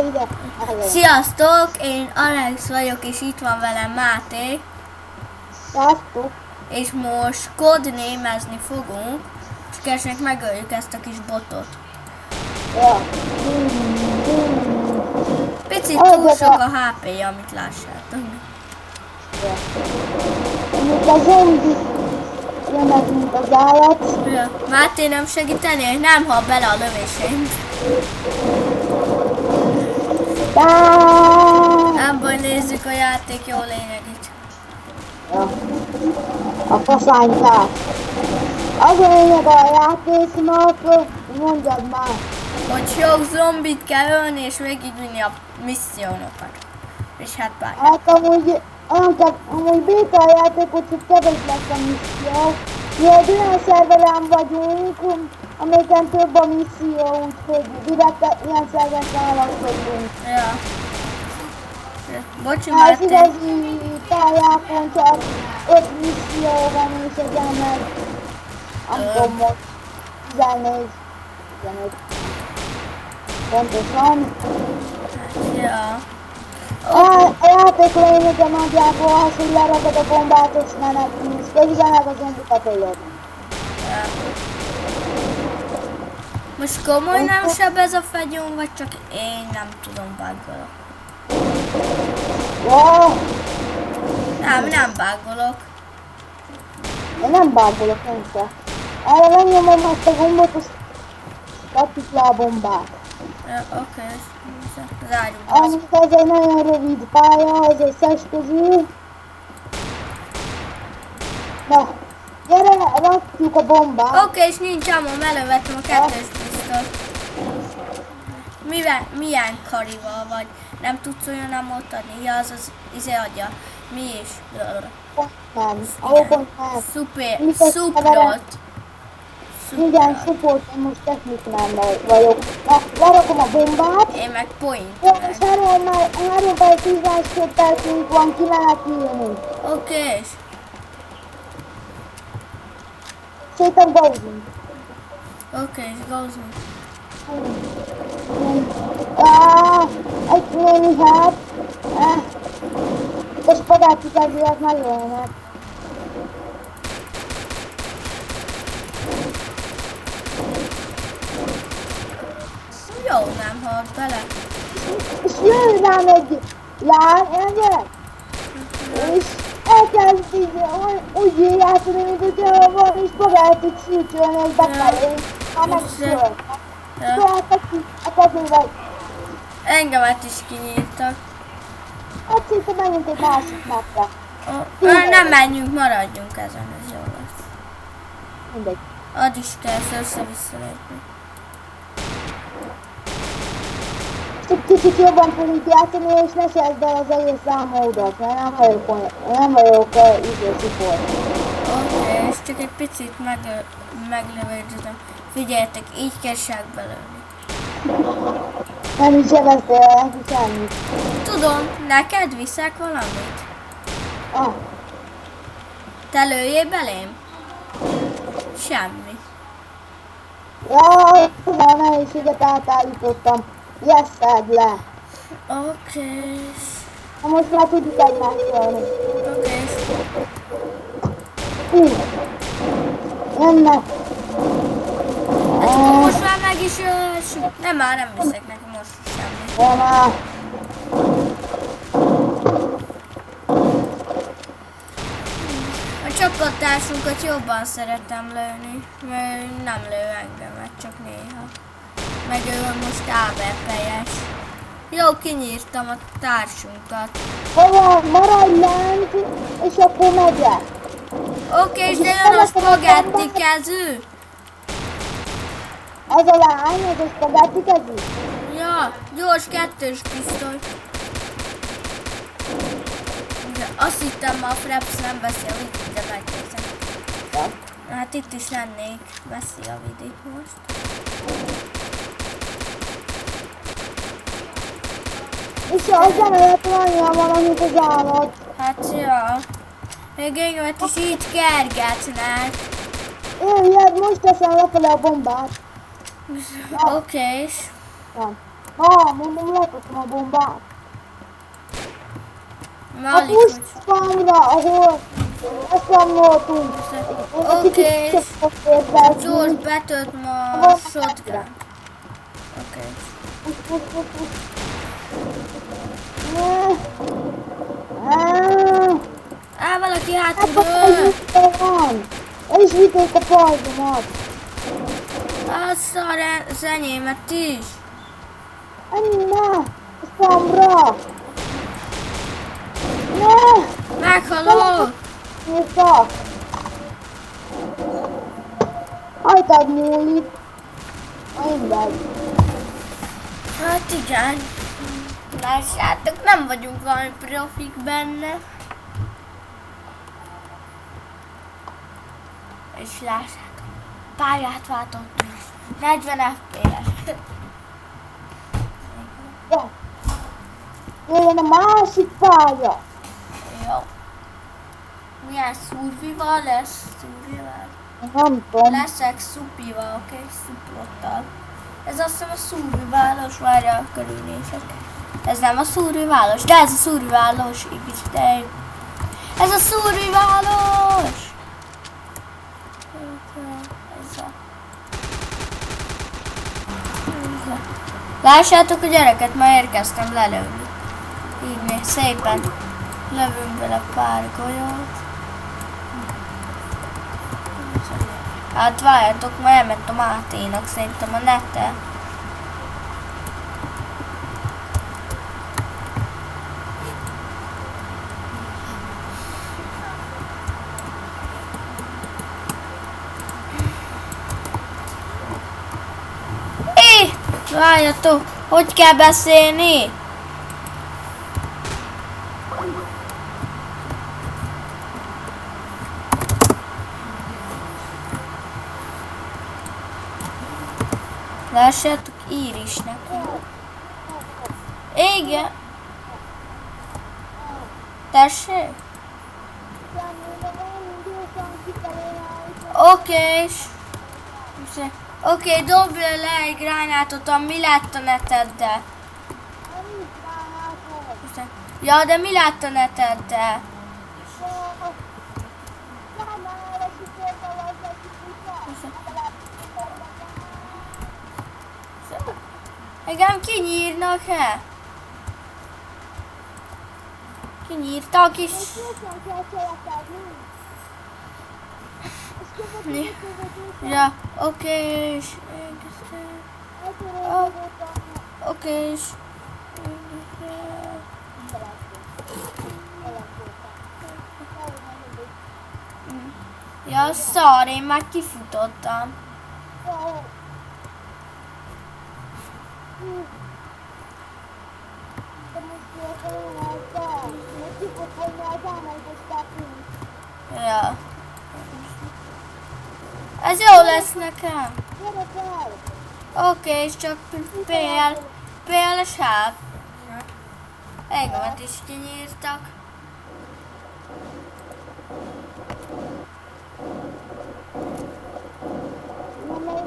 ide. Sziasztok, én Alex vagyok, és itt van velem Máté. Sziasztok. És most codenamezni fogunk, és keresnek megöljük ezt a kis botot. Ja. Picit túl sok a HP-ja, amit lássátok. Ja. Mint a zombi jönnek, mint az állat. Ja. Máté nem segíteni? Nem hal bele a lövéseim. Nem baj, nézzük a játék jó lényegét. Ja. A faszánytás. Az a lényeg a játéknak, mondjad már. Hogy sok zombit kell ölni és végigvinni a missziónokat. És hát bár. Hát amúgy béta a játékot, hogy kevés lesz a misszió. Mi egy olyan szerveren vagyunk, amelyiken több a misszió, úgyhogy direkt ilyen szerveren választottunk. Ja. Bocsi, Az Máté. igazi pályákon csak 5 misszió van, és egyen meg, nem tudom most, 14. Pontosan. Ja. A játék lényege nagyjából az, hogy leragad a bombát és menekülsz, közben meg a zombikat ölöd. Ja. Most komoly nem sebez a fegyón, vagy csak én nem tudom, bágolok? Ja, Nem bágolok. én nem bágolok, én se. Erre lenyomom ezt a gombot, azt kapjuk le a bombát. Ja, oké. Zárjuk. Amit ez egy nagyon rövid pálya az összes közül. Na, gyere, rakjuk a bombát. Oké, és nincs amom, elővettem a kettős pisztolyt. Milyen karival vagy? Nem tudsz olyan amót adni? Ja, az izé adja. Mi is? Nem, ahol nem. Szuprot. Igen, support, én most techniknál vagyok. Na, lerakom a bombát. Én meg point. Jó, és 3 perc 10 percünk van, ki lehet írni. Oké. Szépen gauzunk. Oké, és gauzunk. Egy némi hát. És spagetti kezdőek megölnek. Jó, nem halt bele. És jön rám egy gyerek, és elkezd így úgy játszani, mint hogyha valami spagettit szűkölni, és bekerül, már megszölt. Szóval a kezével, Engemet is kinyírtak. hát szinte menjünk egy másik napra. Nem menjünk, maradjunk ezen, ez jó lesz. Mindegy. Add is kell össze-vissza lépni. Csak kicsit jobban fogjuk játszani, és ne szedd el az egész számolódat, mert nem vagyok support. Oké, és csak egy picit meglövődöm. Figyeljetek, így kell belőni. Nem is sebeztél neki semmit. Tudom, neked viszek valamit? Ah, Te lőjél belém? Semmi. jaj, a nehézséget átállítottam. Jeszed le. Oké. Na most már tudjuk egymást jönni. Oké. Jönnek. Most már meg is jössük. Nem, már nem viszek neki most semmi. Ja, már. A csapattársunkat jobban szeretem lőni, mert nem lő engemet, csak néha. Meg ő most áberpejes. Jó, kinyírtam a társunkat. Hova? Maradj lent, és akkor megyek. Oké, és de jön a spagetti kezű. Az a lány, az a spagetti kezű. Ja, gyors kettős pisztoly. De azt hittem, a Fraps nem veszi a vidit, de megnézem. Ja. Hát itt is lennék, veszi a vidit most. És az lehet annyian van, amit az állat. Hát ja. Még engemet is így kergetnek. Jöjjed, most teszem lefele a bombát. Oké. Nem. mondom, lekapom a bombát. A Alig, hogy... pusztfamra, ahol leszámoltunk. Oké, George betölt ma a shotgun. Oké. Á, valaki hátulról! És vitték a pajzomat. Azt az enyémet is! Ne! A számra! Ne! Meghalok! Nézd! Hajtad múlik. Mindegy. Hát igen. Lássátok, nem vagyunk valami profik benne. És lássátok, pályát váltottunk. 40 FPS. Jöjjön a másik pálya. Jó. Milyen szurvival lesz? Szurvival? Nem tudom. Leszek szupival, oké? Szuplottal. Ez azt hiszem a szurviválos, várjál, körülnézek. Ez nem a szurviválos, de ez a szurviválos, igaz, de ez a szurviválos! Lássátok a gyereket, ma érkeztem lelőni. Így néz, szépen lövünk bele pár golyót. Hát várjátok, ma elment a Máténak szerintem a nete. Várjatok, hogy kell beszélni? Lássátok, ír is neki. Igen. Tessék? Oké, dobj le egy gránátot, mi lett a neteddel? Ja, de mi lett a neteddel? Engem kinyírnak-e? Kinyírtak is. Ja, oké, és... Oké, és... Ja, szar, én már kifutottam. Ja. Ez jó lesz nekem. Oké, és csak PL sáv. Engemet is kinyírtak.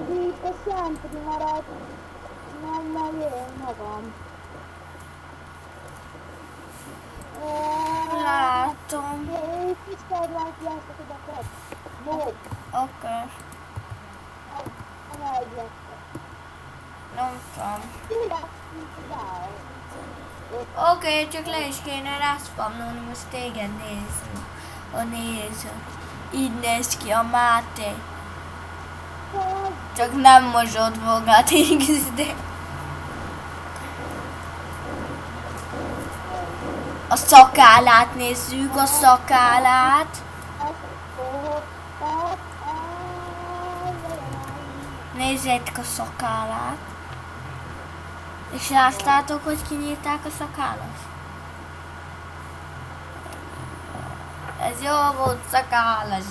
Még itt a szentri maradt. Nem megélem magam. Látom. Kis kedvenc leszek oda kett. Még. Oké. Nem egy lesz. Nem tudom. Oké, csak le is kéne rászpamnolni, most téged nézzük. A néző. Így néz ki a Máté. Csak nem mosod magát, igaz, de... A szakállát nézzük, a szakállát. Nézzétek a szakállát. És láttátok, hogy kinyírták a szakállat? Ez jó volt szakállas.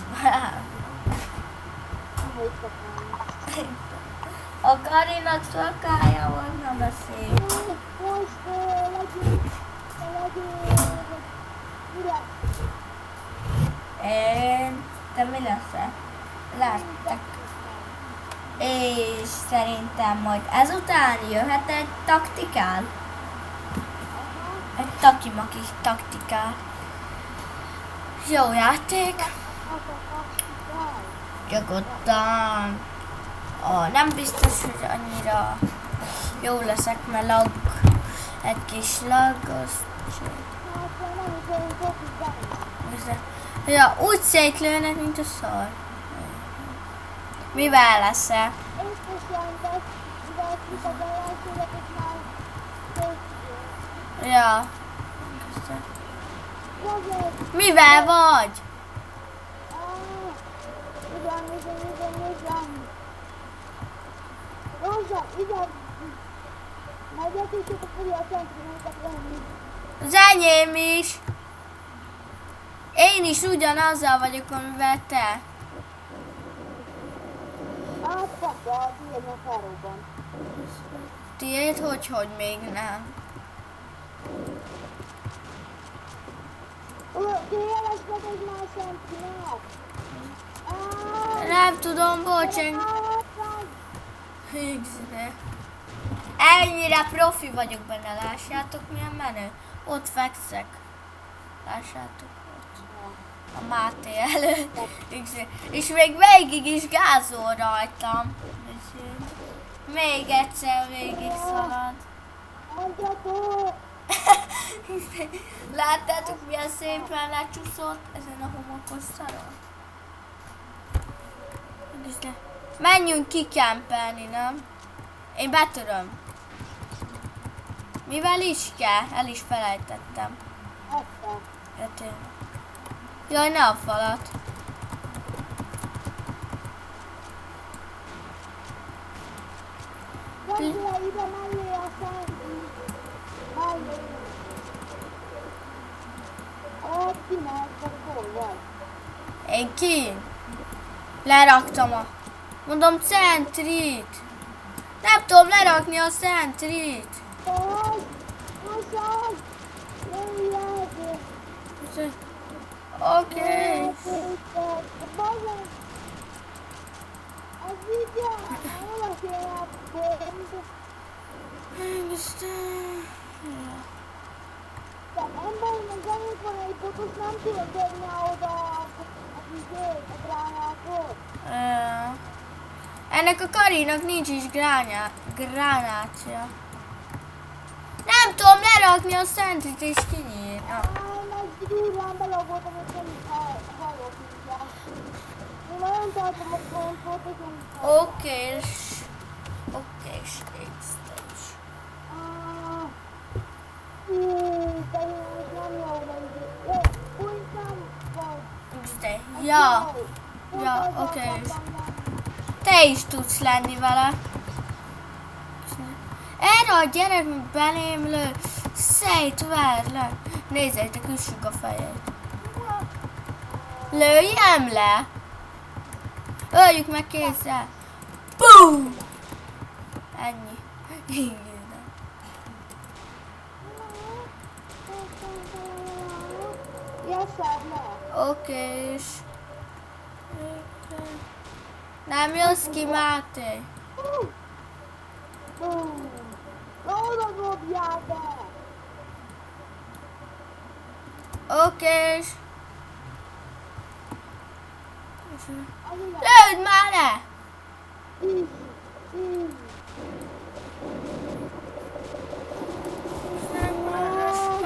A Karinak szakája volt, nem beszél. Te mi leszel? Láttak. És szerintem majd ezután jöhet egy taktikál. Egy takimaki taktikál. Jó játék. Nyugodtan. Nem biztos, hogy annyira jó leszek, mert lag. Egy kis lag, azt... Ja, úgy szétlőnek, mint a szar. Mivel lesz-e? Ja. Mivel vagy? Rózsa, ide! Megyek és akkor fogja a centrimétet venni. Az enyém is. Én is ugyanazzal vagyok, amivel te. Átfakta a tiéd a felróban. Tiéd, hogy még nem. Kijeleskedj egy más centrimet! Nem tudom, bocsánat. Ennyire profi vagyok benne, lássátok milyen menő. Ott fekszek. Lássátok ott. A Máté előtt. És még végig is gázol rajtam. Még egyszer végig szalad. Láttátok milyen szépen lecsúszott ezen a homokos szaron? Menjünk kikempelni, nem? Én betöröm. Mivel is kell? El is felejtettem. Jaj, ne a falat. Ide mellé a szentri. Mellé. Ott kimehetsz, hol vagy? Én ki? Leraktam a... Mondom centrit. Nem tudom lerakni a centrit. Oké. Ennek a Karinak nincs is gránátja. Nem tudom lerakni a szentrit és kinyírni. Okés. Ja, oké. Te is tudsz lenni vele. Erre a gyerek, mint belém lő, szétverlek. Nézzétek, üssük a fejét. Lőjem le! Öljük meg kézzel. Boom! Ennyi. Okés. Nem jössz ki, Máté? Okés. Lőd már le!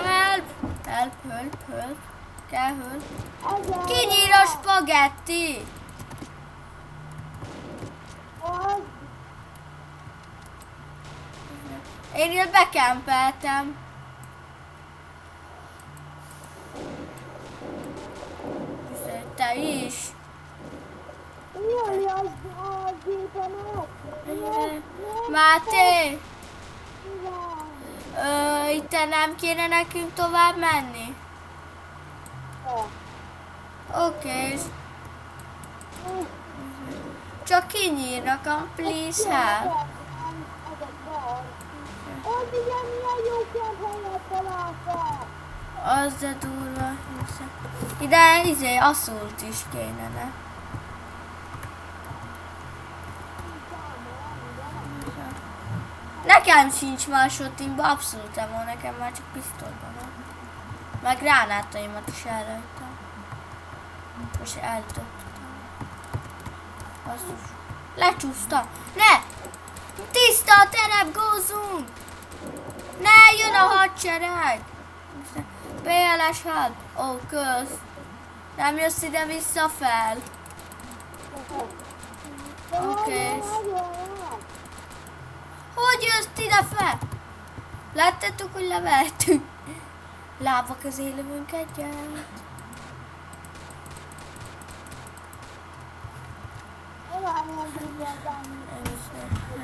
Help. Kell höl. Kinyír a spagetti! Én ide bekempeltem. Te is. Jaj, az gépemet! Máté! Itt nem kéne nekünk tovább menni? Oké. Csak kinyírnak a please help. Ott igen, milyen jó kemp helyet találtál! Az de durva. Ide asszult is kéne, ne? Nekem sincs másodtímban, abszolút nem van, nekem már csak pisztolyban van. Meg gránátaimat is elrejtem. Most eldobtam. Basszus. Lecsúsztam. Ne! Tiszta a terep, gózunk! Ne, jön a hadsereg! BLS help! Ó, kösz! Nem jössz ide vissza fel? Oké. Hogy jössz ide fel? Láttátok, hogy levertünk? Lába közé lövünk egyet.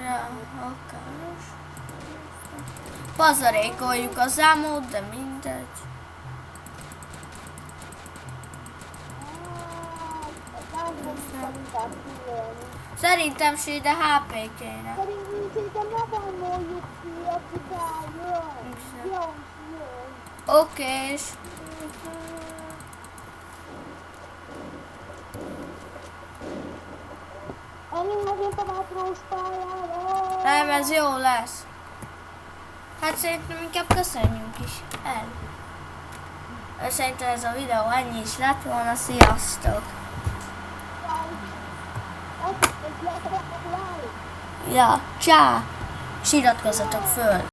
Ja, akár. Pazarékoljuk az ámot, de mindegy. Szerintem se ide HP kéne. Okés. Nem, ez jó lesz. Hát szerintem inkább köszönjünk is el. Szerintem ez a videó ennyi is lett volna. Sziasztok! Ja, csá! És iratkozzatok föl!